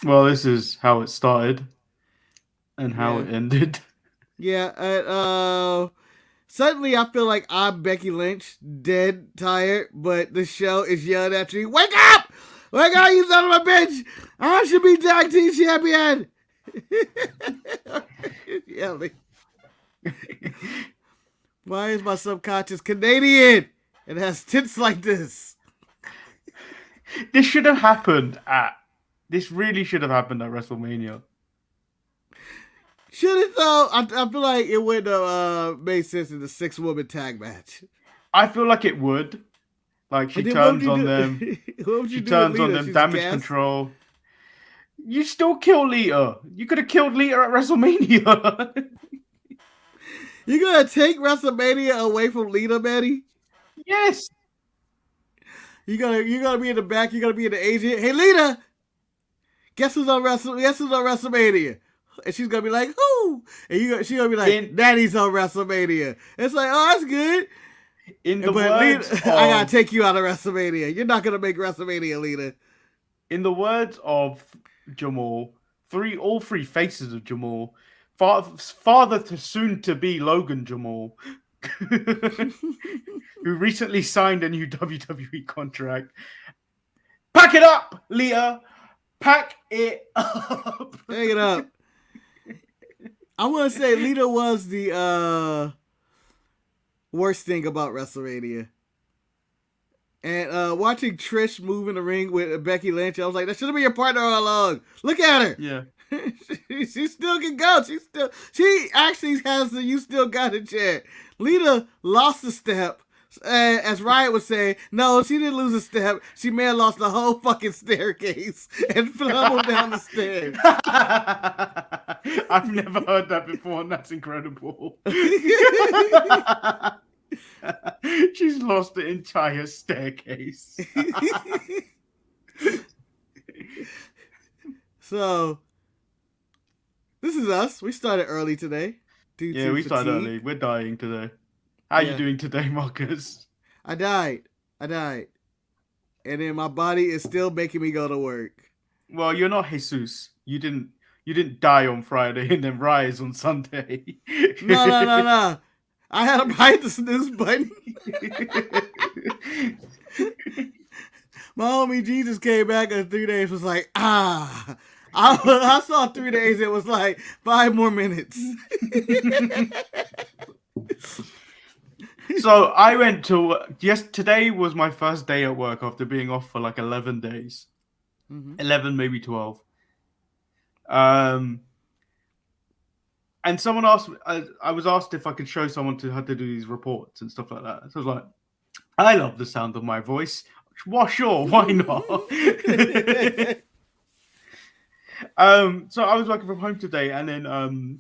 Well, this is how it started and how Yeah. it ended. Yeah. Suddenly I feel like I'm Becky Lynch, dead, tired, but the show is yelling at me, wake up! Wake up, you son of a bitch! I should be tag team champion! Yelling. Why is my subconscious Canadian? It has tits like this. This should have happened at. This really should have happened at WrestleMania. Should it though? I feel like it wouldn't have made sense in the 6-woman tag match. I feel like it would. Like she And then what would turns you on do? them. What would you She do with turns on Lita? them. She just Damage gas? control. You still kill Lita. You could have killed Lita at WrestleMania. You gonna take WrestleMania away from Lita, Manny? Yes. You gonna be in the back. You gonna be in the agent. Hey, Lita, Guess who's on WrestleMania? And she's gonna be like, who? And she gonna be like, In Daddy's on WrestleMania. It's like, oh, that's good. in the But words Lita, I gotta of take you out of WrestleMania. You're not gonna make WrestleMania, Lita. in the words of Jamal, all three faces of Jamal, father to soon to be Logan Jamal, who recently signed a new WWE contract. Pack it up, Lita. Pack it up. Hang it up. I want to say Lita was the worst thing about WrestleMania. And watching Trish move in the ring with Becky Lynch, I was like, that should have been your partner all along. Look at her. Yeah. she still can go. She actually has the you still got it chant. Lita lost a step. As Riot would say, no, she didn't lose a step. She may have lost the whole fucking staircase and flumbled down the stairs. I've never heard that before, and that's incredible. She's lost the entire staircase. So, this is us. We started early today. Yeah, we started early. We're dying today. How you doing today, Marcus? I died. And then my body is still making me go to work. Well, you're not Jesus. You didn't die on Friday and then rise on Sunday. No. I had to bite the snooze button. My homie Jesus came back in 3 days, was like, I saw 3 days, it was like 5 more minutes. So I went to today was my first day at work after being off for like 11 days. 11, maybe 12. And someone asked, I was asked if I could show someone how to do these reports and stuff like that. So I was like, I love the sound of my voice. Well, sure, why not? So I was working from home today, and then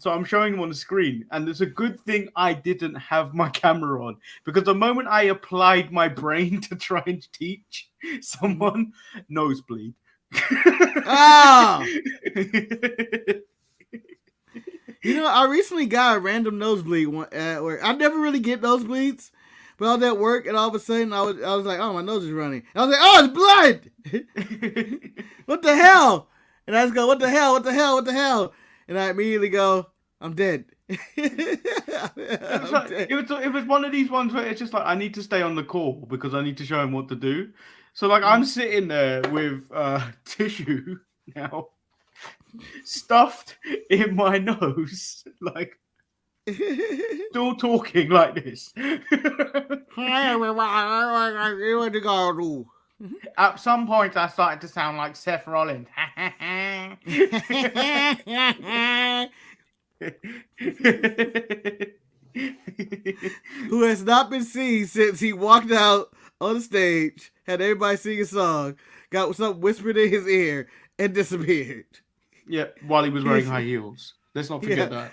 so I'm showing him on the screen, and it's a good thing I didn't have my camera on, because the moment I applied my brain to try and teach someone, nosebleed. Oh! You know, I recently got a random nosebleed at work. I never really get nosebleeds, but I was at work, and all of a sudden I was like, oh, my nose is running. And I was like, oh, it's blood! What the hell? And I just go, what the hell? And I immediately go, I'm dead. It was one of these ones where it's just like, I need to stay on the call because I need to show him what to do. So like I'm sitting there with tissue now stuffed in my nose, like still talking like this. At some point, I started to sound like Seth Rollins. Who has not been seen since he walked out on the stage, had everybody sing a song, got something whispered in his ear, and disappeared. Yeah, while he was wearing high heels. Let's not forget that.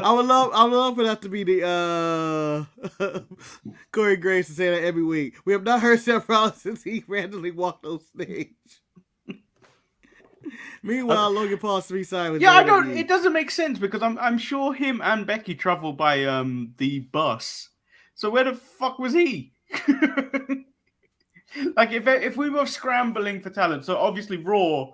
I would love for that to be the Corey Graves to say that every week. We have not heard Seth Rollins since he randomly walked on stage. Meanwhile, Logan Paul's 3 sides. Yeah, I don't. It doesn't make sense because I'm sure him and Becky travel by the bus. So where the fuck was he? Like if we were scrambling for talent, so obviously Raw,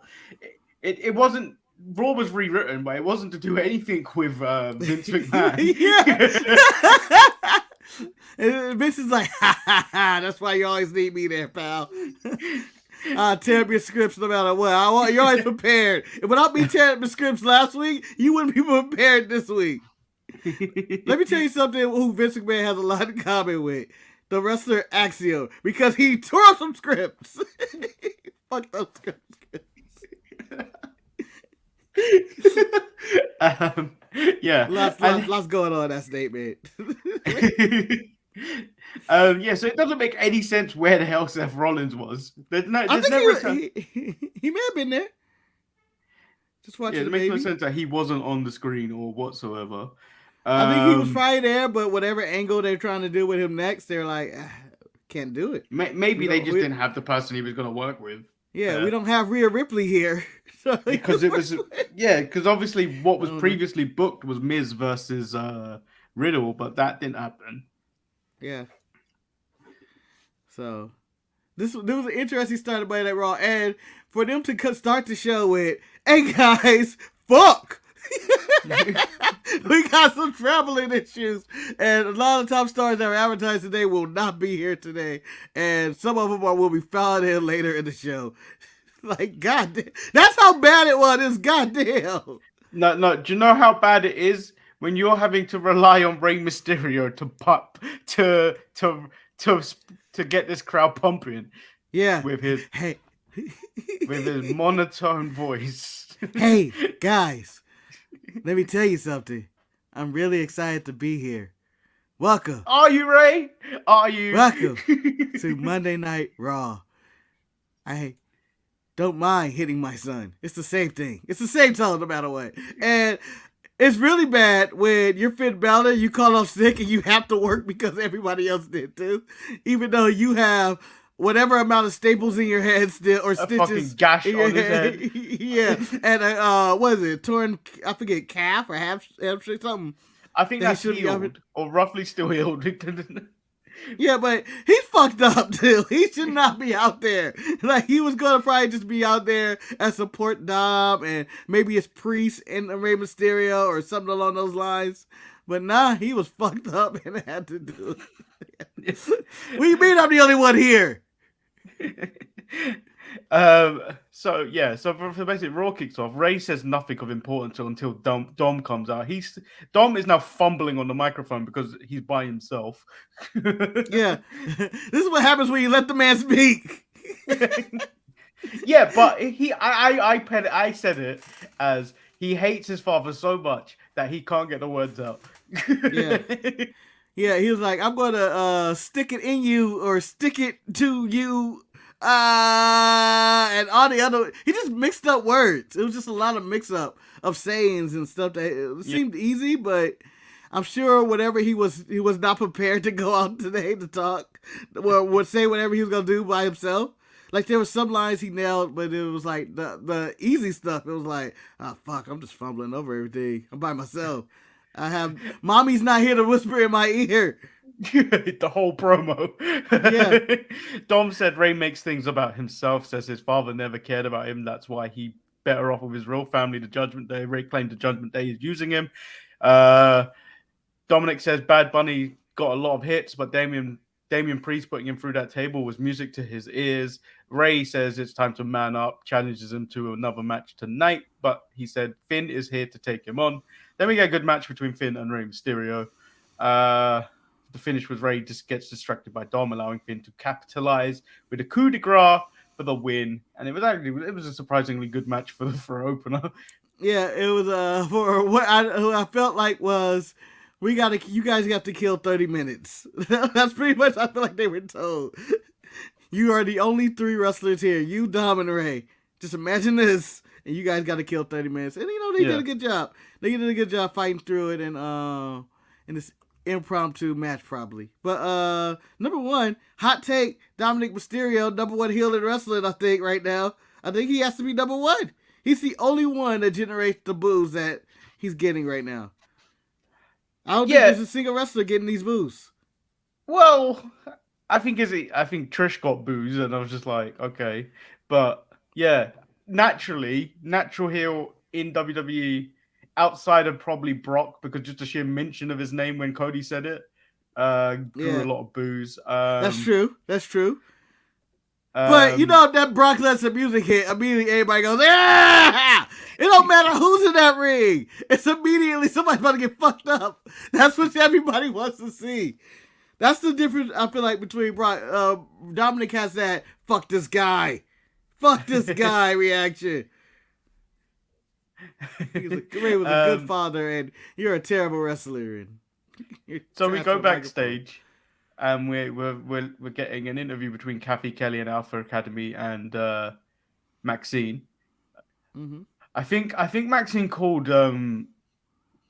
it wasn't. Raw was rewritten, but it wasn't to do anything with Vince McMahon. Yeah. And Vince is like, ha ha ha, that's why you always need me there, pal. I'll tear up your scripts no matter what. You're always prepared. Without me tearing up the scripts last week, you wouldn't be prepared this week. Let me tell you something who Vince McMahon has a lot in common with. The wrestler Axiom. Because he tore up some scripts. Fuck those scripts. Yeah. Lots going on in that statement. Yeah, so it doesn't make any sense where the hell Seth Rollins was. I think he may have been there. Just watching. Yeah, it makes no sense that he wasn't on the screen or whatsoever. I think he was probably there, but whatever angle they're trying to do with him next, they're like, can't do it. Maybe they just didn't have the person he was going to work with. Yeah, we don't have Rhea Ripley here. Because it was, because obviously what was previously booked was Miz versus Riddle, but that didn't happen. Yeah. So, there was an interesting start by that Raw, and for them to start the show with, hey guys, fuck! We got some traveling issues, and a lot of top stars that are advertised today will not be here today, and some of them will be found in later in the show. Like, goddamn, that's how bad it was. It's goddamn. No. Do you know how bad it is when you're having to rely on Rey Mysterio to get this crowd pumping? Yeah, with his with his monotone voice. Hey guys, let me tell you something. I'm really excited to be here. Welcome. Are you, Ray? Are you? Welcome to Monday Night Raw. I don't mind hitting my son. It's the same thing. It's the same tone no matter what. And it's really bad when you're Finn Balor, you call off sick, and you have to work because everybody else did too. Even though you have whatever amount of staples in your head still, or stitches. Fucking gash in your head. Yeah. And what is it? Torn, I forget, calf or hamstring, something. I think that's healed, or roughly still healed. Yeah, but he's fucked up too. He should not be out there. Like, he was gonna probably just be out there as support Dom and maybe as Priest and Rey Mysterio or something along those lines. But nah, he was fucked up and had to do it. What do you mean I'm the only one here? So basically Raw kicks off. Ray says nothing of importance until Dom comes out. Dom is now fumbling on the microphone because he's by himself. Yeah. This is what happens when you let the man speak. Yeah, but I said it as he hates his father so much that he can't get the words out. Yeah. Yeah, he was like, I'm gonna stick it in you or stick it to you. And all the other, he just mixed up words. It was just a lot of mix up of sayings and stuff that it seemed easy, but I'm sure whatever he was not prepared to go out today to talk or would say whatever he was gonna do by himself. Like, there were some lines he nailed, but it was like the easy stuff. It was like, oh fuck, I'm just fumbling over everything. I'm by myself. Mommy's not here to whisper in my ear. The whole promo. Yeah. Dom said Ray makes things about himself, says his father never cared about him. That's why he better off with his real family, the Judgment Day. Ray claimed the Judgment Day is using him. Dominic says Bad Bunny got a lot of hits, but Damian Priest putting him through that table was music to his ears. Ray says it's time to man up, challenges him to another match tonight, but he said Finn is here to take him on. Then we get a good match between Finn and Rey Mysterio. The finish was Ray just gets distracted by Dom, allowing Finn to capitalize with a coup de grace for the win. And it was a surprisingly good match for opener. Yeah, it was for what I felt like was you guys got to kill 30 minutes. That's pretty much I feel like they were told. You are the only 3 wrestlers here. You, Dom, and Ray. Just imagine this, and you guys got to kill 30 minutes. And they did a good job. They did a good job fighting through it and in this impromptu match probably. But number 1, hot take, Dominic Mysterio, number 1 heel in wrestling, I think, right now. I think he has to be number 1. He's the only one that generates the boos that he's getting right now. I don't think there's a single wrestler getting these boos. Well, I think Trish got boos, and I was just like, okay. But yeah, natural heel in WWE outside of probably Brock, because just a sheer mention of his name when Cody said it drew a lot of boos. That's true. But you know, that Brock Lesnar music hit, immediately everybody goes, yeah! It don't matter who's in that ring. It's immediately somebody's about to get fucked up. That's what everybody wants to see. That's the difference, I feel like, between Brock. Dominic has that fuck this guy reaction. Ray was a good father, and you're a terrible wrestler. So we go backstage, and we're getting an interview between Kathy Kelly and Alpha Academy and Maxine. Mm-hmm. I think Maxine called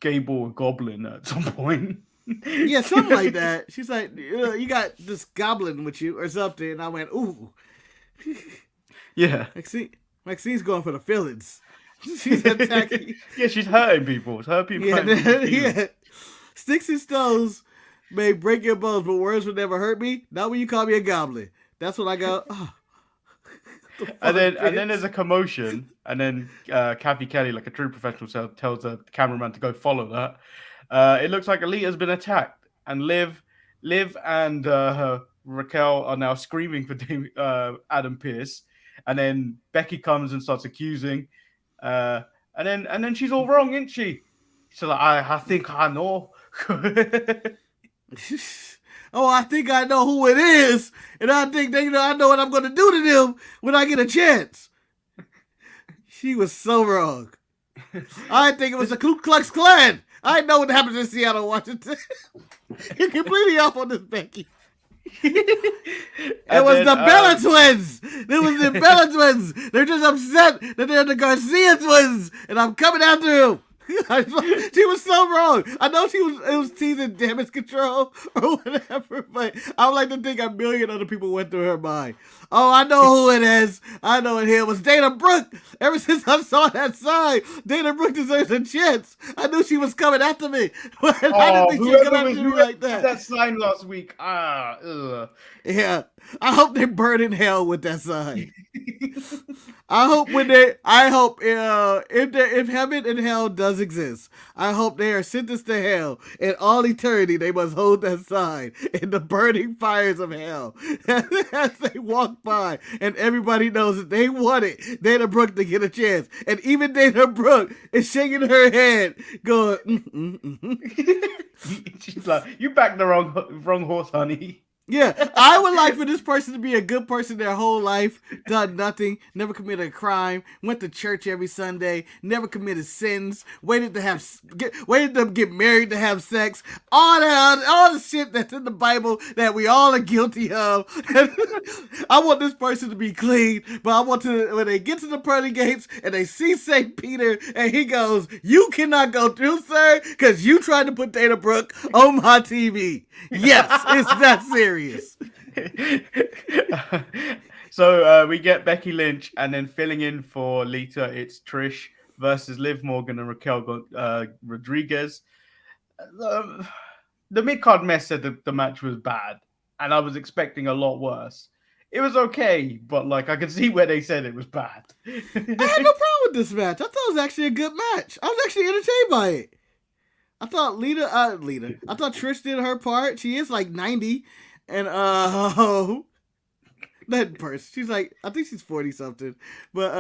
Gable a goblin at some point. Yeah, something like that. She's like, you got this goblin with you or something. And I went, ooh. Yeah. Maxine's going for the feelings. She's attacking. Yeah, she's hurting people. It's hurting people. Yeah. Sticks and stones may break your bones, but words will never hurt me. Not when you call me a goblin. That's when I go, oh. And then there's a commotion, and then Kathy Kelly, like a true professional, tells the cameraman to go follow that. It looks like Alita's been attacked, and Liv and Raquel are now screaming for Adam Pearce, and then Becky comes and starts accusing, and then she's all wrong, isn't she? She's like, I think I know. Oh, I think I know who it is, and I think I know what I'm going to do to them when I get a chance. She was so wrong. I think it was the Ku Klux Klan. I know what happens in Seattle, Washington. You're completely off on this, Becky. It was the Bella twins. It was the Bella twins. They're just upset that they're the Garcia twins, and I'm coming after them. She was so wrong. I know it was teasing damage control or whatever, but I would like to think a million other people went through her mind. Oh, I know who it is. I know it was Dana Brooke. Ever since I saw that sign, Dana Brooke deserves a chance. I knew she was coming after me. But I didn't think she was coming after me like that. That sign last week. Yeah. I hope they burn in hell with that sign. If heaven and hell does exist, I hope they are sentenced to hell. In all eternity, they must hold that sign in the burning fires of hell as they walk by, and everybody knows that they wanted Dana Brooke to get a chance, and even Dana Brooke is shaking her head, going, She's like, "You backed the wrong horse, honey." Yeah, I would like for this person to be a good person their whole life, done nothing, never committed a crime, went to church every Sunday, never committed sins, waited to get married to have sex, all the shit that's in the Bible that we all are guilty of. I want this person to be clean, but I want to, when they get to the pearly gates and they see St. Peter and he goes, "You cannot go through, sir, because you tried to put Dana Brooke on my TV." Yes, it's that serious. So we get Becky Lynch, and then filling in for Lita, it's Trish versus Liv Morgan and Raquel Rodriguez. The mid-card mess said that the match was bad, and I was expecting a lot worse. It was okay, but like I could see where they said it was bad. I had no problem with this match. I thought it was actually a good match. I was actually entertained by it. I thought I thought Trish did her part. She is like 90. And that person, she's like, I think she's 40 something. But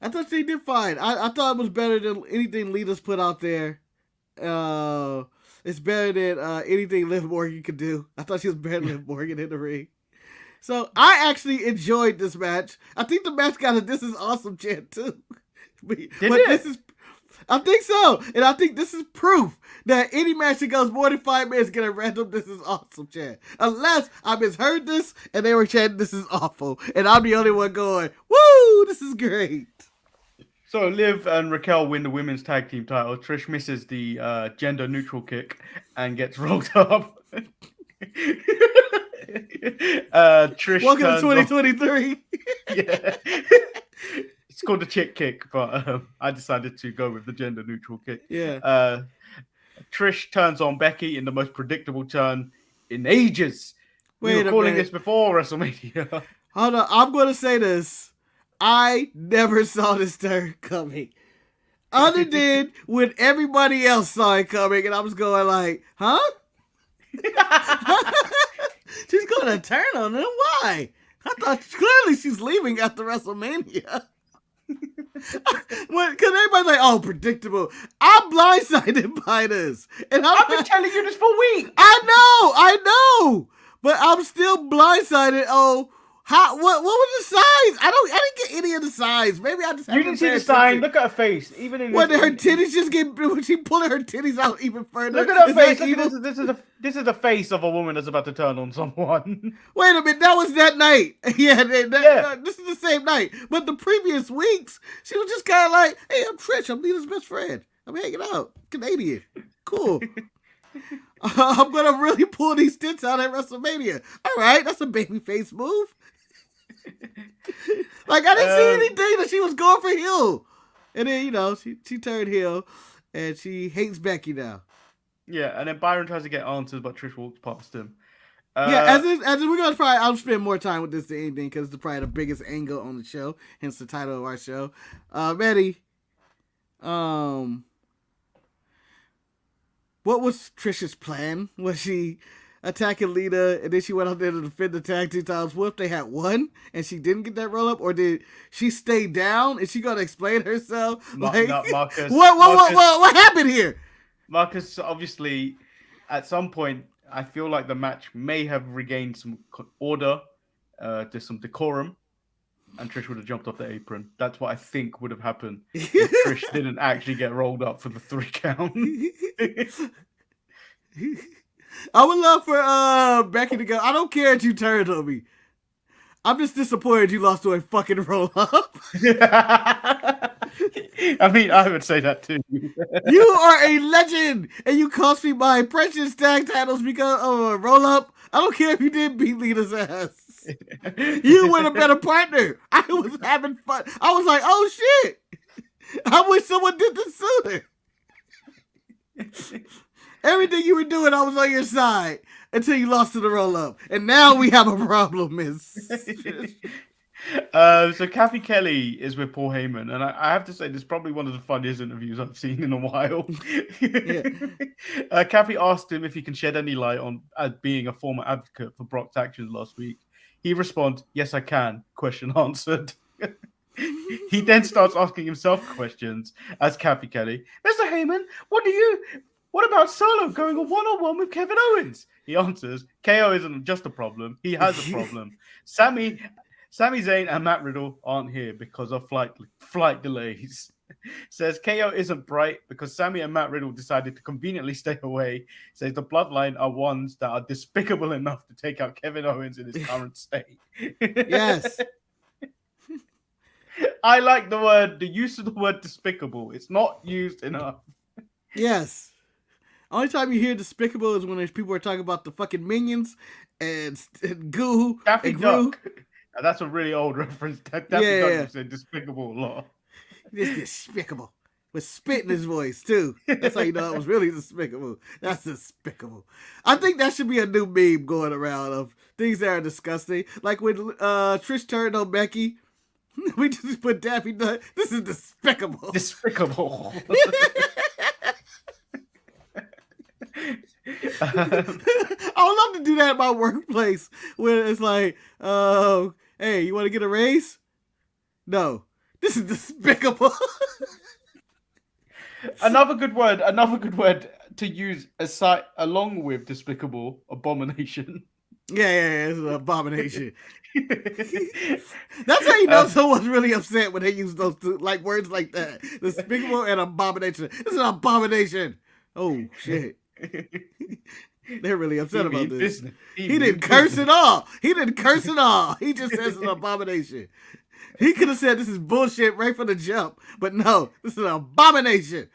I thought she did fine. I thought it was better than anything Lita's put out there. It's better than anything Liv Morgan could do. I thought she was better than Liv Morgan in the ring. So I actually enjoyed this match. I think the match got a "This is awesome" chant too. I think so. And I think this is proof that any match that goes more than 5 minutes get a random "This is awesome" chant. Unless I misheard this and they were chanting "This is awful." And I'm the only one going, "Woo, this is great." So Liv and Raquel win the women's tag team title. Trish misses the gender neutral kick and gets rolled up. Trish Welcome to 2023. Yeah. It's called the chick kick, but I decided to go with the gender neutral kick. Yeah. Trish turns on Becky in the most predictable turn in ages. We were calling this before WrestleMania. Hold on. I'm going to say this. I never saw this turn coming. Other than when everybody else saw it coming, and I was going like, huh? She's going to turn on them? Why? I thought clearly she's leaving after WrestleMania. Because everybody's like, oh, predictable. I'm blindsided by this. And I've been telling you this for weeks. I know. But I'm still blindsided. Oh, what was the signs? I didn't get any of the signs. Maybe I just you didn't see the sign. Look at her face. Even in when her titties just get when she pulling her titties out even further. Look at her face. This is the face of a woman that's about to turn on someone. Wait a minute, that was that night. Yeah, this is the same night. But the previous weeks, she was just kind of like, "Hey, I'm Trish. I'm Lita's best friend. I'm hanging out. Canadian. Cool. I'm gonna really pull these tits out at WrestleMania. All right, that's a babyface move." Like, I didn't see anything that she was going for heel. And then, she turned heel and she hates Becky now. Yeah, and then Byron tries to get answers, but Trish walks past him. As we're going to I'll spend more time with this than anything because it's probably the biggest angle on the show, hence the title of our show. Betty, what was Trish's plan? Was she attacking Lita, and then she went out there to defend the tag team titles? What if they had won and she didn't get that roll up, or did she stay down? Is she gonna explain herself? Marcus. What happened here? Marcus, obviously, at some point, I feel like the match may have regained some order, to some decorum, and Trish would have jumped off the apron. That's what I think would have happened if Trish didn't actually get rolled up for the 3 count. I would love for Becky to go, I don't care if you turned on me. I'm just disappointed you lost to a fucking roll-up. I mean, I would say that too. You are a legend, and you cost me my precious tag titles because of a roll-up. I don't care if you did beat Lita's ass. You were a better partner. I was having fun. I was like, oh shit. I wish someone did this sooner. Everything you were doing, I was on your side until you lost to the roll-up. And now we have a problem, miss. So Kathy Kelly is with Paul Heyman, and I have to say this is probably one of the funniest interviews I've seen in a while. Kathy asked him if he can shed any light on being a former advocate for Brock's actions last week. He responds, "Yes, I can." Question answered. He then starts asking himself questions as Kathy Kelly. "Mr. Heyman, what about Solo going a one-on-one with Kevin Owens?" He answers, "KO isn't just a problem. He has a problem. Sami Zayn and Matt Riddle aren't here because of flight delays." Says KO isn't bright because Sami and Matt Riddle decided to conveniently stay away. Says the Bloodline are ones that are despicable enough to take out Kevin Owens in his current state. Yes. I like the use of the word despicable. It's not used enough. Yes. Only time you hear despicable is when people are talking about the fucking minions and goo Daffy and Gru. Duck. Now, that's a really old reference. Daffy Duck said despicable a lot. It's despicable. With spit in his voice, too. That's how you know it was really despicable. That's despicable. I think that should be a new meme going around of things that are disgusting. Like when Trish turned on Becky, we just put Daffy Duck. This is despicable. Despicable. I would love to do that in my workplace where it's like, hey, you want to get a raise? No. This is despicable. Another good word to use along with despicable, abomination. Yeah, it's an abomination. That's how you know someone's really upset when they use those two, like words like that. Despicable and abomination. This is an abomination. Oh shit. They're really upset about this. He didn't curse at all. He just says it's an abomination. He could have said this is bullshit right from the jump, but no, this is an abomination.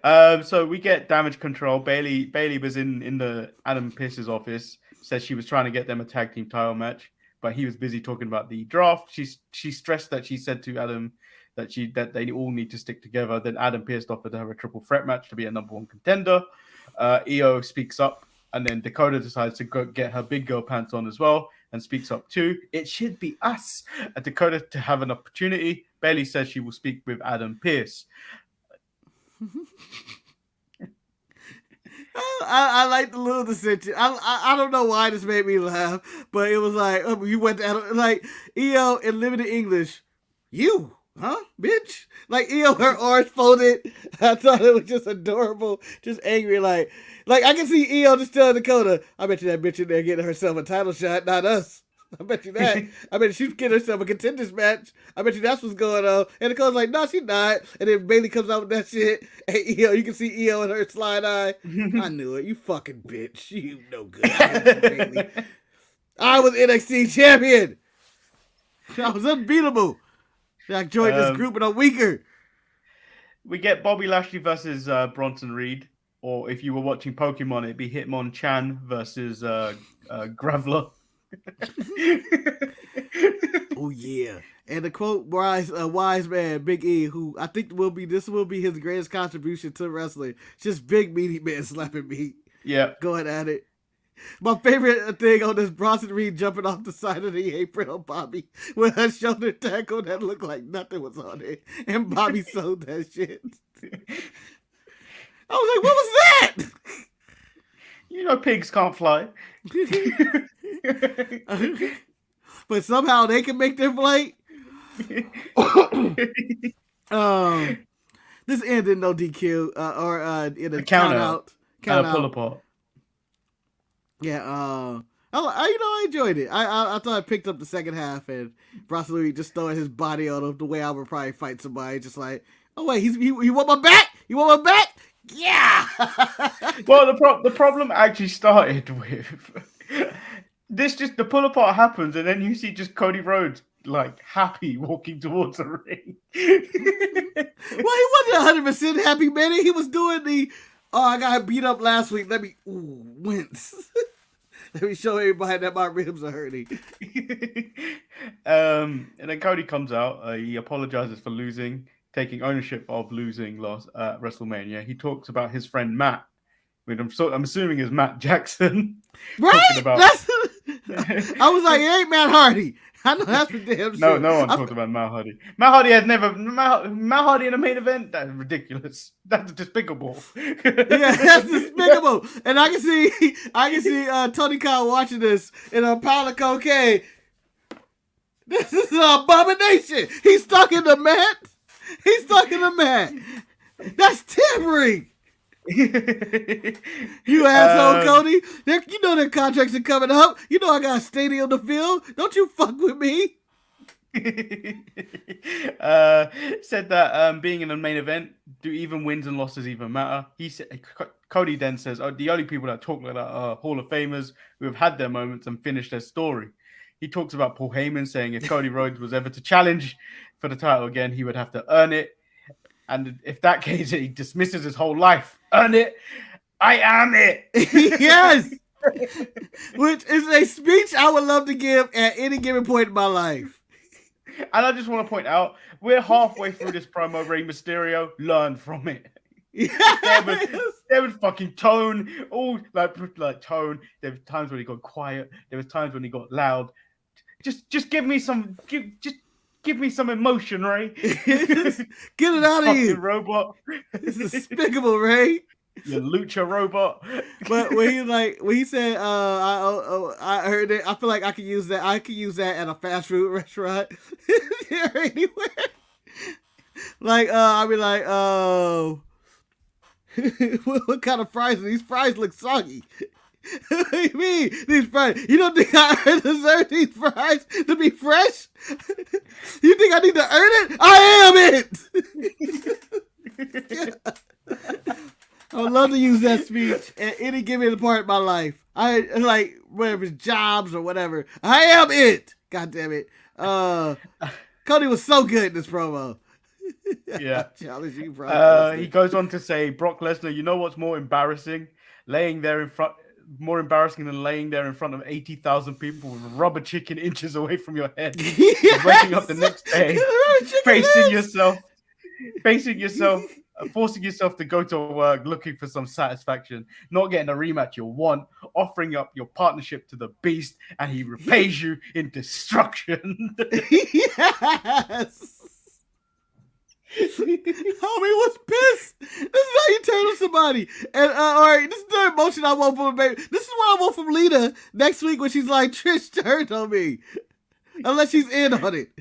So we get Damage Control. Bailey was in the Adam Pearce's office. Says she was trying to get them a tag team title match, but he was busy talking about the draft. She stressed that she said to Adam that they all need to stick together. Then Adam Pearce offered her a triple threat match to be a number 1 contender. Io speaks up, and then Dakota decides to go get her big girl pants on as well. and speaks up too. It should be us. Dakota to have an opportunity. Bailey says she will speak with Adam Pearce. I like the little dissension. I don't know why this made me laugh, but it was like, you went to Adam, like, EO in limited English. You, huh, bitch? Like, EO, her arms folded. I thought it was just adorable, just angry, like I can see EO just telling Dakota, I bet you that bitch in there getting herself a title shot, not us. I bet you that. I bet she's getting herself a contenders match. I bet you that's what's going on. And Dakota's like, no, she's not. And then Bailey comes out with that shit. And EO, you can see EO in her slide eye. I knew it. You fucking bitch. You no good. Bailey. I was NXT champion. I was unbeatable. I joined this group and I'm weaker. We get Bobby Lashley versus Bronson Reed. Or if you were watching Pokemon, it'd be Hitmonchan versus Graveler. Oh yeah, and to quote wise man Big E, who I think this will be his greatest contribution to wrestling. Just big meaty man slapping me. Yeah, going at it. My favorite thing on this, Bronson Reed jumping off the side of the apron on Bobby with her shoulder tackle that looked like nothing was on it, and Bobby sold that shit. I was like, what was that? You know pigs can't fly. But somehow they can make their flight. This ended in no DQ or in a count out. Pull apart. Yeah, I enjoyed it. I thought I picked up the second half and Bronson Reed just throwing his body on him the way I would probably fight somebody. Just like, oh wait, he want my back? You want my back? Yeah. Well, the problem actually started with the pull apart happens, and then you see just Cody Rhodes like happy walking towards the ring. Well, he wasn't 100% happy, man. He was doing I got beat up last week. Let me wince. Let me show everybody that my ribs are hurting. And then Cody comes out. He apologizes for losing, taking ownership of losing last WrestleMania. He talks about his friend Matt, which I'm assuming is Matt Jackson. Right? I was like, it ain't Matt Hardy. I know that's for damn sure. No one talked about Matt Hardy. Matt Hardy had never Matt Hardy in a main event. That's ridiculous. That's despicable. Yeah, that's despicable. And I can see Tony Khan watching this in a pile of cocaine. This is an abomination. He's stuck in the mat. That's tampering. You asshole, Cody. You know their contracts are coming up. You know I got a stadium to fill. Don't you fuck with me. Said that being in the main event, do even wins and losses even matter? He said. Cody then says, the only people that talk like that are Hall of Famers who have had their moments and finished their story. He talks about Paul Heyman saying if Cody Rhodes was ever to challenge for the title again, he would have to earn it. And if that case, he dismisses his whole life. Earn it. I am it. Yes. Which is a speech I would love to give at any given point in my life. And I just want to point out, we're halfway through this promo. Rey Mysterio, learn from it. Yes. There was fucking tone, all like tone. There was times when he got quiet. There was times when he got loud. Just give me some. Give me some emotion, Ray. Get it out of you, robot. It's despicable, Ray. You lucha robot. But when he said, I heard it. I feel like I could use that. I could use that at a fast food restaurant or anywhere. Like, I'd be like, what kind of fries? These fries look soggy. What do you mean? These fries? You don't think I deserve these fries to be fresh? You think I need to earn it? I am it! I would love to use that speech at any given part of my life. I like whether it's jobs or whatever. I am it! God damn it. Cody was so good in this promo. Yeah. Challenge you, Brock. He goes on to say, Brock Lesnar, you know what's more embarrassing? More embarrassing than laying there in front of 80,000 people with a rubber chicken inches away from your head. Yes! Waking up the next day, facing yourself forcing yourself to go to work looking for some satisfaction, not getting the rematch you want, offering up your partnership to the Beast, and he repays you in destruction. Yes. Homie was pissed. This is how you turn on somebody. And all right, this is the emotion I want from a baby. This is what I want from Lita next week when she's like, Trish turned on me. Unless she's in on it.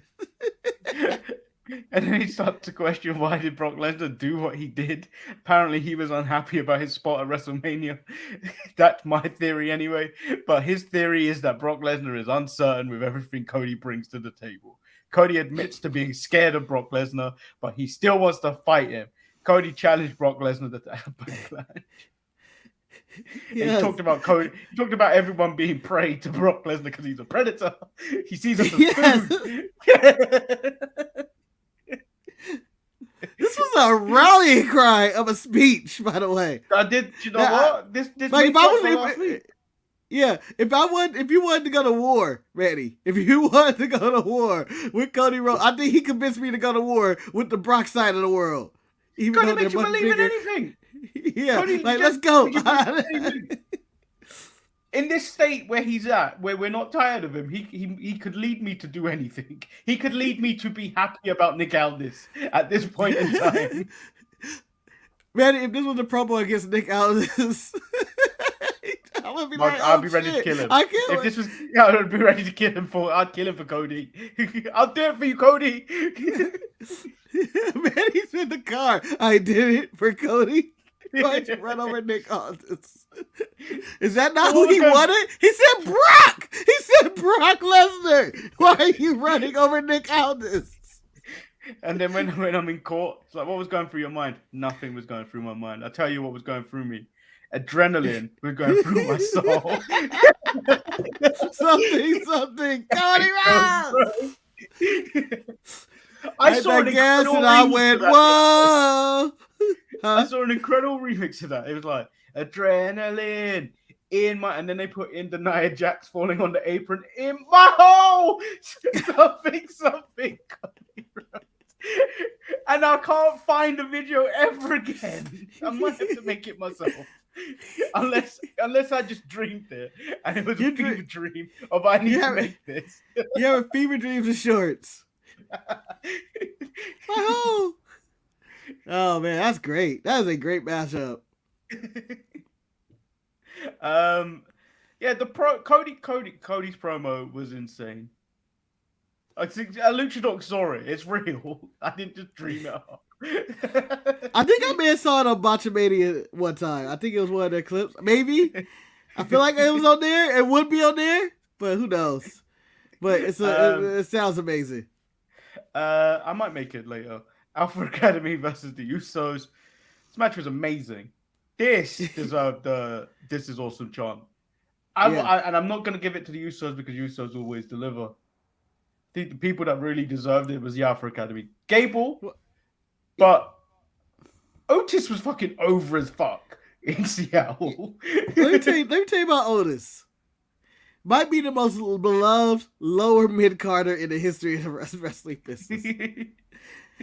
And then he started to question, why did Brock Lesnar do what he did? Apparently he was unhappy about his spot at WrestleMania. That's my theory anyway. But his theory is that Brock Lesnar is uncertain with everything Cody brings to the table. Cody admits to being scared of Brock Lesnar, but he still wants to fight him. Cody challenged Brock Lesnar to Backlash. Yes. He talked about Cody. He talked about everyone being prey to Brock Lesnar because he's a predator. He sees us as food. This was a rallying cry of a speech, by the way. I did. You know what? This like if I was. Yeah, if you wanted to go to war, Randy, if you wanted to go to war with Cody Rhodes, I think he convinced me to go to war with the Brock side of the world. Even Cody makes you believe in anything. Yeah, Cody, like let's go. In this state where he's at, where we're not tired of him, he could lead me to do anything. He could lead me to be happy about Nick Aldis at this point in time. Randy, if this was a promo against Nick Aldis. I'll be ready to kill him. I'd be ready to kill him I'd kill him for Cody. I'll do it for you, Cody. Man, he's in the car. I did it for Cody. Why'd you run over Nick Aldis? Is that not who he wanted? He said Brock. He said Brock Lesnar. Why are you running over Nick Aldis? And then when I'm in court, it's like, what was going through your mind? Nothing was going through my mind. I'll tell you what was going through me. Adrenaline was going through my soul. something. Cody Rhodes. I saw an gas and I went, whoa. I saw an incredible remix of that. It was like adrenaline in my, and then they put in the Nia Jax falling on the apron in my hole. something. Cody Rhodes. And I can't find the video ever again. I might have to make it myself. Unless I just dreamed it and it was a fever dream of I need to make this. You have a fever dreams of shorts. Oh man, that's great. That is a great mashup. Yeah, Cody's promo was insane. I think Luchador saw it. It's real. I didn't just dream it up. I think I may have saw it on Botchamania one time. I think it was one of their clips. Maybe. I feel like it was on there. It would be on there, but who knows? But it sounds amazing. I might make it later. Alpha Academy versus the Usos. This match was amazing. This deserved the "This is awesome" chant. And I'm not going to give it to the Usos because Usos always deliver. I think the people that really deserved it was the Alpha Academy. Gable, but Otis was fucking over as fuck in Seattle. Let me tell you about Otis. Might be the most beloved lower mid-carder in the history of the wrestling business.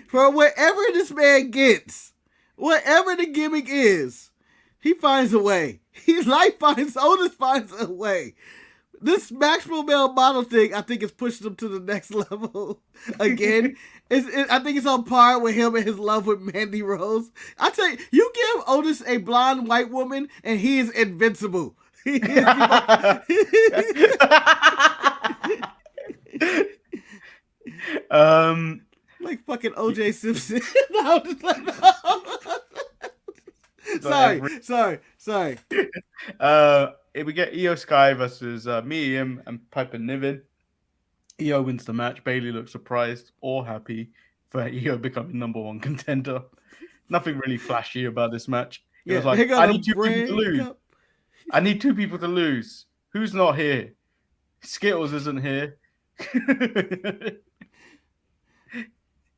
For wherever this man gets, whatever the gimmick is, he finds a way. Otis finds a way. This Maxwell Male model thing, I think, is pushing him to the next level again. I think it's on par with him and his love with Mandy Rose. I tell you, you give Otis a blonde white woman, and he is invincible. Like fucking O.J. Simpson. Sorry. We get Io Sky versus Miriam and Piper Niven. Io wins the match. Bayley looks surprised or happy for Io becoming #1 contender. Nothing really flashy about this match. It was like, I need 2 people to lose. I need 2 people to lose. Who's not here? Skittles isn't here.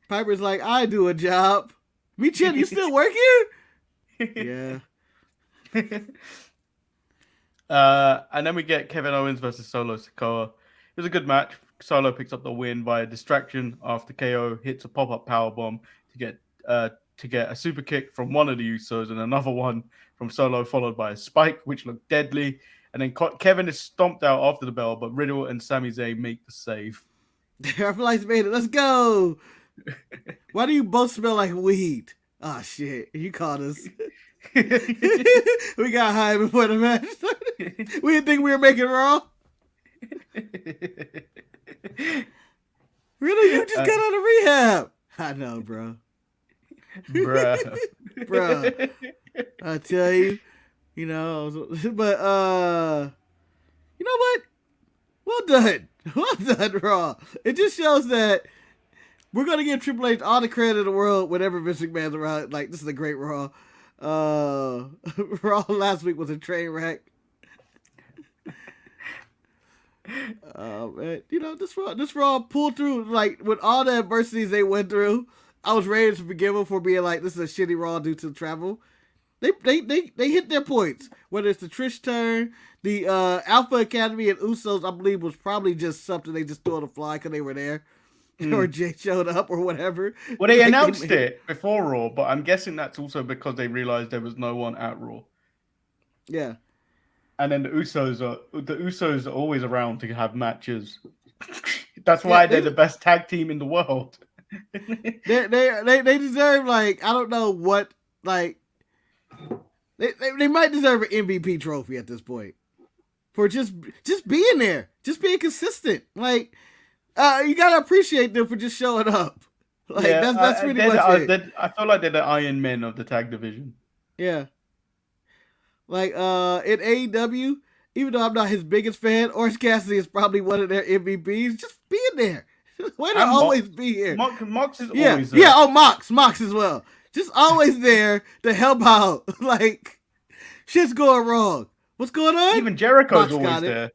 Piper's like, I do a job. Michin, you still work here? Yeah. And then we get Kevin Owens versus Solo Sikoa. It was a good match. Solo picks up the win via distraction after KO hits a pop-up powerbomb to get to get a super kick from one of the Usos and another one from Solo, followed by a spike, which looked deadly. And then Kevin is stomped out after the bell, but Riddle and Sami Zayn make the save. Fireflies made it. Let's go. Why do you both smell like weed? Oh, shit. You caught us. We got high before the match. We didn't think we were making Raw. Really? You just got out of rehab. I know, bro. Bruh. I tell you, you know, but you know what? Well done. Well done, Raw. It just shows that we're gonna give Triple H all the credit in the world whenever Vince McMahon's around. Like, this is a great Raw. Raw last week was a train wreck. Man, you know, this Raw pulled through, like, with all the adversities they went through. I was ready to forgive them for being like, this is a shitty Raw due to travel. They hit their points. Whether it's the Trish turn, the Alpha Academy and Usos, I believe, was probably just something they just threw on the fly because they were there. Or Jay showed up or whatever. Well, they announced it before Raw, but I'm guessing that's also because they realized there was no one at Raw. Yeah. And then the Usos are always around to have matches. That's why they're the best tag team in the world. they deserve, like, I don't know what, like, they might deserve an MVP trophy at this point for just being there, just being consistent. Like, you gotta appreciate them for just showing up. Like, that's pretty much it. I feel like they're the Iron Men of the tag division. Yeah. Like, in AEW, even though I'm not his biggest fan, Orange Cassidy is probably one of their MVPs. Just being there. Why not always be here? Mox is always there. Yeah, Mox as well. Just always there to help out. Like, shit's going wrong. What's going on? Even Jericho's always there.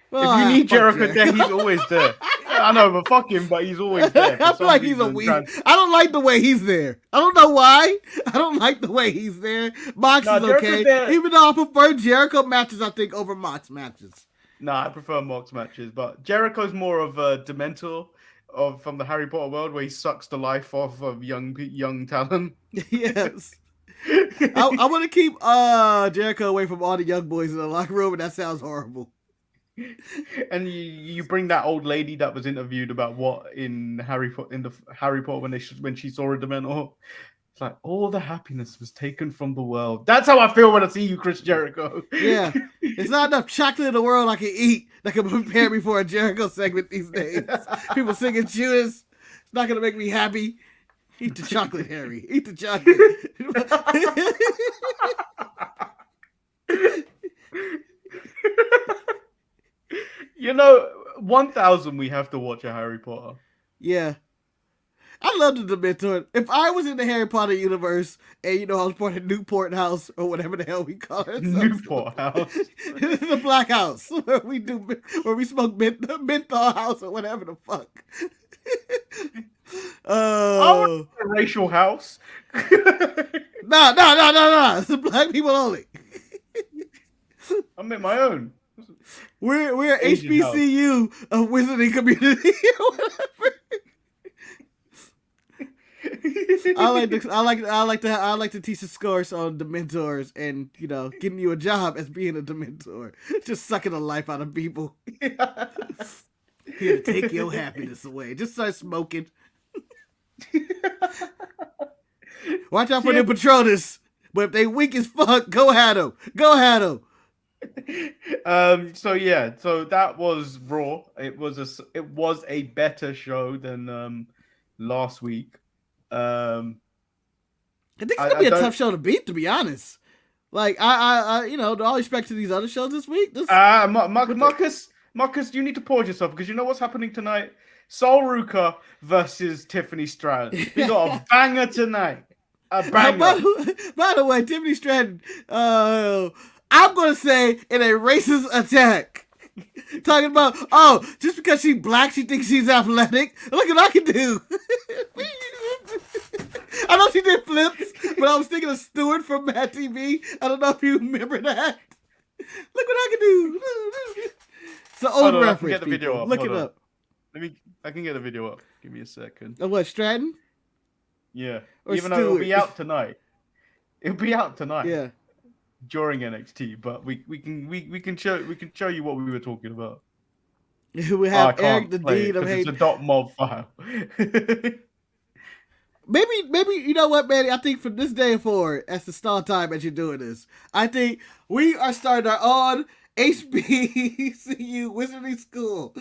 Well, if you need Jericho there, he's always there. I know, but fuck him, but he's always there. I feel like he's a weed. I don't like the way he's there. I don't know why. I don't like the way he's there. Mox is okay. There. Even though I prefer Jericho matches, I think, over Mox matches. Nah, I prefer Mox matches, but Jericho's more of a Dementor from the Harry Potter world, where he sucks the life off of young talent. Yes. I want to keep Jericho away from all the young boys in the locker room, and that sounds horrible. And you bring that old lady that was interviewed about what in the Harry Potter when she saw a Dementor. It's like all the happiness was taken from the world. That's how I feel when I see you, Chris Jericho. Yeah, it's not enough chocolate in the world I can eat that can prepare me for a Jericho segment these days. People singing Judas, it's not gonna make me happy. Eat the chocolate, Harry. Eat the chocolate. You know, 1,000 we have to watch a Harry Potter. Yeah. I love the Dementor. If I was in the Harry Potter universe and, you know, I was part of Newport House or whatever the hell we call it. Newport House. The Black House where we smoke menthol house or whatever the fuck. I want a racial house. No. It's black people only. I made my own. We're HBCU of Wizarding Community or whatever. I like to teach the course on Dementors and, you know, getting you a job as being a Dementor, just sucking the life out of people. Here to take your happiness away. Just start smoking. Watch out for the Patronus. But if they weak as fuck, go at them. So that was Raw. It was a better show than last week. I think it's gonna be a tough show to beat, to be honest. Like I you know, all respect to these other shows this week. Marcus, you need to pause yourself because you know what's happening tonight. Sol Ruka versus Tiffany Stratton. We got a banger tonight. A banger. By the way, Tiffany Stratton, I'm going to say in a racist attack. Talking about, just because she's black, she thinks she's athletic. Look what I can do. I know she did flips, but I was thinking of Stewart from Mad TV. I don't know if you remember that. Look what I can do. It's an old reference. I can get the video up. Look it up. I can get the video up. Give me a second. Of what, Stratton? Yeah. Or Even though it'll Stewart. be out tonight. It'll be out tonight. Yeah. During NXT, but we can show you what we were talking about. We I have can't Eric the play it Dean of because Hate. it's a .mob file. Maybe you know what, Manny? I think from this day forward, as the start time as you're doing this, I think we are starting our own HBCU Wizarding School.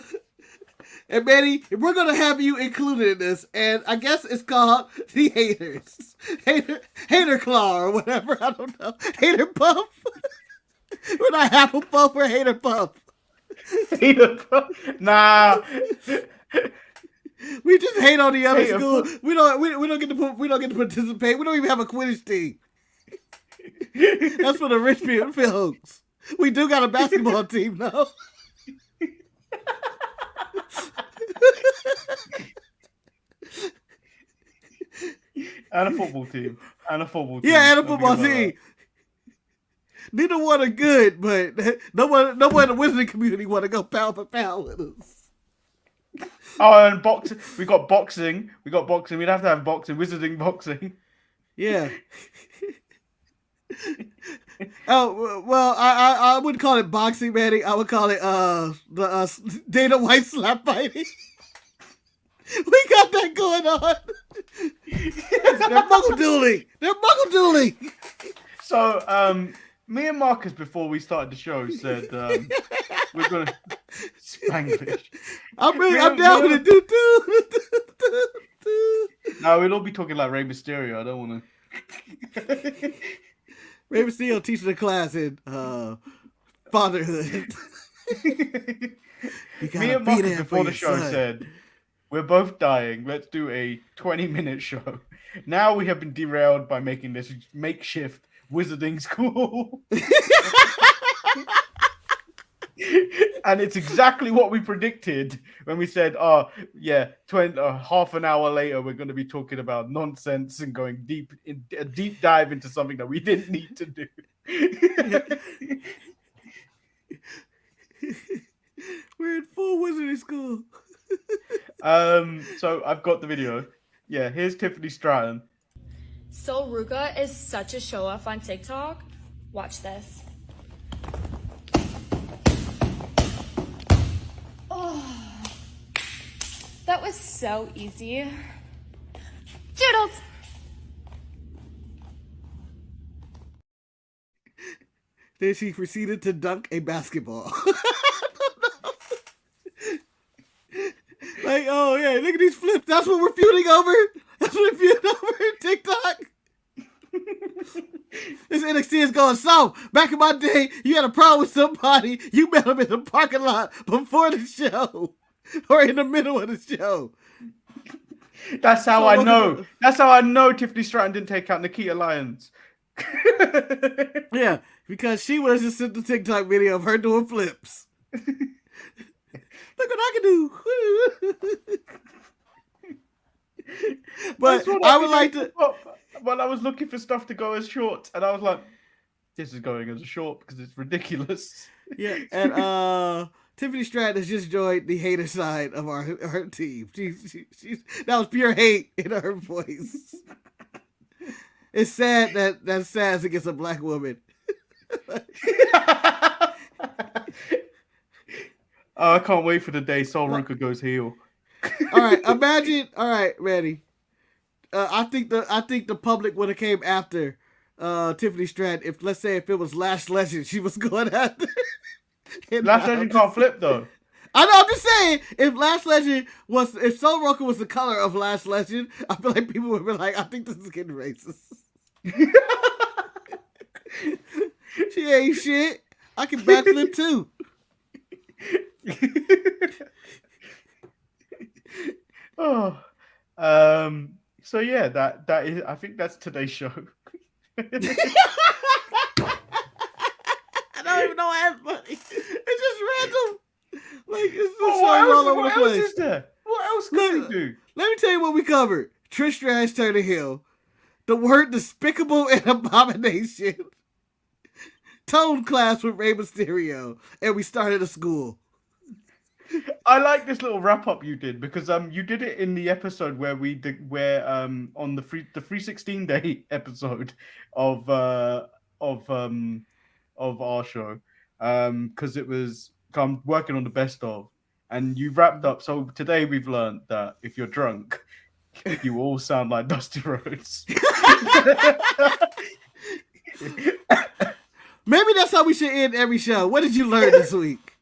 And Manny, we're gonna have you included in this, and I guess it's called the Haters, Hater Claw or whatever. I don't know. Hater Puff. We're not Hufflepuff. We're Hater Puff. Hater Puff. Nah. We just hate on the other Hater school. Puff. We don't get to participate. We don't even have a Quidditch team. That's for the rich folks. We do got a basketball team though. And a football team. Yeah, and a football team. Neither one are good, but no one in the wizarding community want to go pound for pound with us. Oh, and boxing. We got boxing. We'd have to have boxing. Wizarding boxing. Yeah. Oh well, I wouldn't call it boxing, Manny. I would call it the Dana White slap fighting. We got that going on. They're muggle dueling. So, me and Marcus, before we started the show, said we're gonna Spanglish. I'm down with it. Do. No, we'll all be talking like Rey Mysterio. I don't want to. Rey Mysterio teaching a class in fatherhood. Me and Marcus before the show said, we're both dying. Let's do a 20-minute show. Now we have been derailed by making this makeshift wizarding school. And it's exactly what we predicted when we said, oh, yeah, half an hour later, we're going to be talking about nonsense and going a deep dive into something that we didn't need to do. We're in full wizarding school. So I've got the video. Yeah, here's Tiffany Stratton. So Ruka is such a show off on TikTok. Watch this. Oh, that was so easy. Doodles! Then she proceeded to dunk a basketball. Like, oh yeah, look at these flips. That's what we're feuding over. That's what we're feuding over in TikTok. This NXT is going, so back in my day, you had a problem with somebody, you met them in the parking lot before the show. Or in the middle of the show. That's how I know. That's how I know Tiffany Stratton didn't take out Nikita Lyons. Yeah, because she was just sent the TikTok video of her doing flips. Look what I can do. But I would like to. Well, I was looking for stuff to go as short, and I was like, "This is going as a short because it's ridiculous." Yeah, and Tiffany Stratton has just joined the hater side of her team. She's that was pure hate in her voice. It's sad that Sass against a black woman. Oh, I can't wait for the day Sol Ruka goes heel. All right, imagine. All right, Manny. I think the public would have came after Tiffany Stratton if, let's say, if it was Lash Legend she was going after. Lash Legend can't flip though. I know. I'm just saying, if Sol Ruka was the color of Lash Legend, I feel like people would be like, I think this is getting racist. She ain't shit. I can backflip too. Oh, so yeah, that is. I think that's today's show. I don't even know why it's funny. It's just random. Like it's just all over the place. What else is there? What else can we do? Let me tell you what we covered. Trish Stratus turned heel. The word despicable and abomination. Tone class with Rey Mysterio, and we started a school. I like this little wrap up you did because you did it in the episode where we did on the 316 day episode of our show because it was I'm working on the best of, and you wrapped up. So today we've learned that if you're drunk, you all sound like Dusty Rhodes. Maybe that's how we should end every show. What did you learn this week?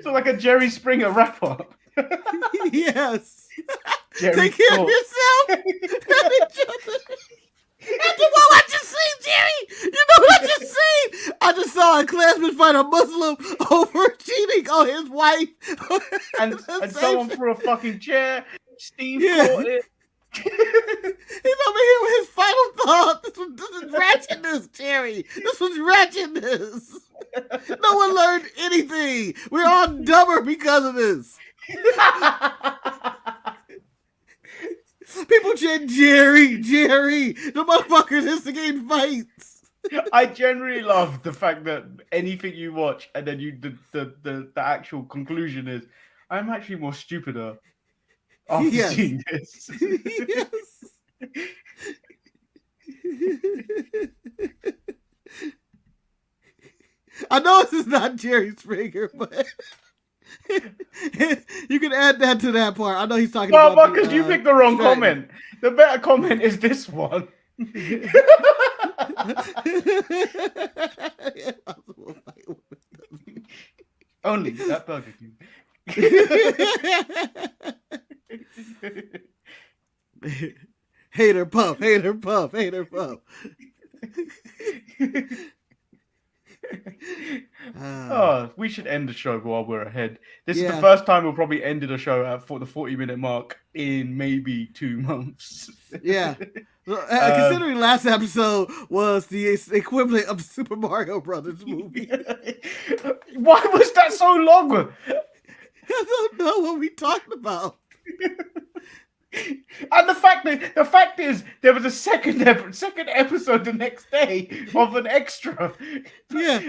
So like a Jerry Springer wrap up. Yes. Jerry Take care of thought- yourself. After what I just seen, Jerry, you know what I just seen? I just saw a clansman fight a Muslim over cheating on his wife. and someone threw a fucking chair. Steve Yeah. caught it. He's over here with his final thought. This is ratchetness, Jerry. This was ratchetness. No one learned anything. We're all dumber because of this. People chant Jerry. The motherfuckers instigating fights. I generally love the fact that anything you watch and then the actual conclusion is, I'm actually more stupider after Yes. seeing this. Yes. I know this is not Jerry Springer, but you can add that to that part. I know he's talking Well, about because you picked the wrong Stratus. comment. The better comment is this one. Only that Burger King. Hater puff. Oh, we should end the show while we're ahead. This is Yeah. the first time we'll probably ended a show at the 40-minute mark in maybe 2 months. Yeah. Considering last episode was the equivalent of Super Mario Brothers movie. Why was that so long? I don't know what we talked about. And the fact is, there was a second episode the next day of an extra. Yeah.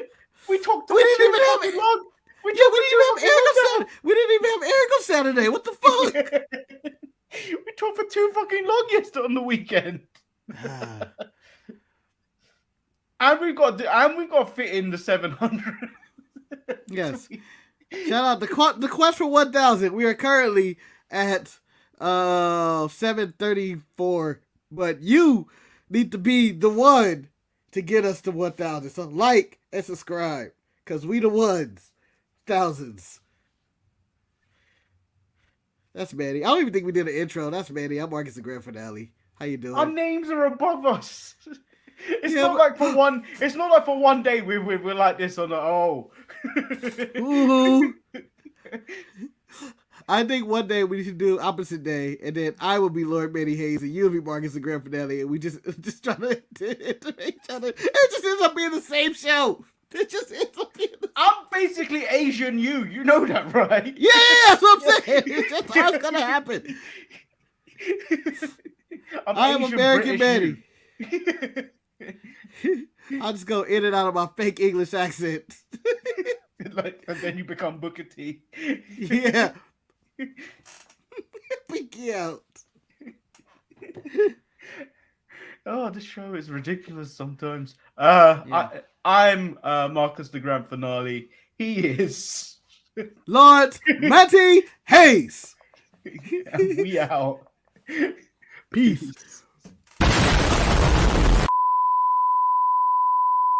We talked. We didn't even have fucking long. We didn't even have Eric Saturday. What the fuck? We talked for too fucking long yesterday on the weekend. And we've got to fit in the 700. Yes. Shout out the quest for 1,000. We are currently at 734, but you need to be the one to get us to 1,000. So like and subscribe, cause we the ones, thousands. That's Manny. I don't even think we did an intro. That's Manny. I'm Marcus, the grand finale. How you doing? Our names are above us. It's Yeah, not like for one. It's not like for one day we're like this on the Ooh. I think one day we should do opposite day, and then I will be Lord Manny Hayes, and you'll be Marcus the Grand Finale, and we just try to iterate each other. It just ends up being the same show. It just ends up being the I'm basically Asian you. You know that, right? Yeah, that's what I'm saying. It's just how it's gonna happen. I am Asian American British Manny. I'll just go in and out of my fake English accent. Like, and then you become Booker T. Yeah. Pinky out. Oh, this show is ridiculous sometimes. I'm Marcus the Grand Finale. He is Lord Matty Hayes. and we out. Peace.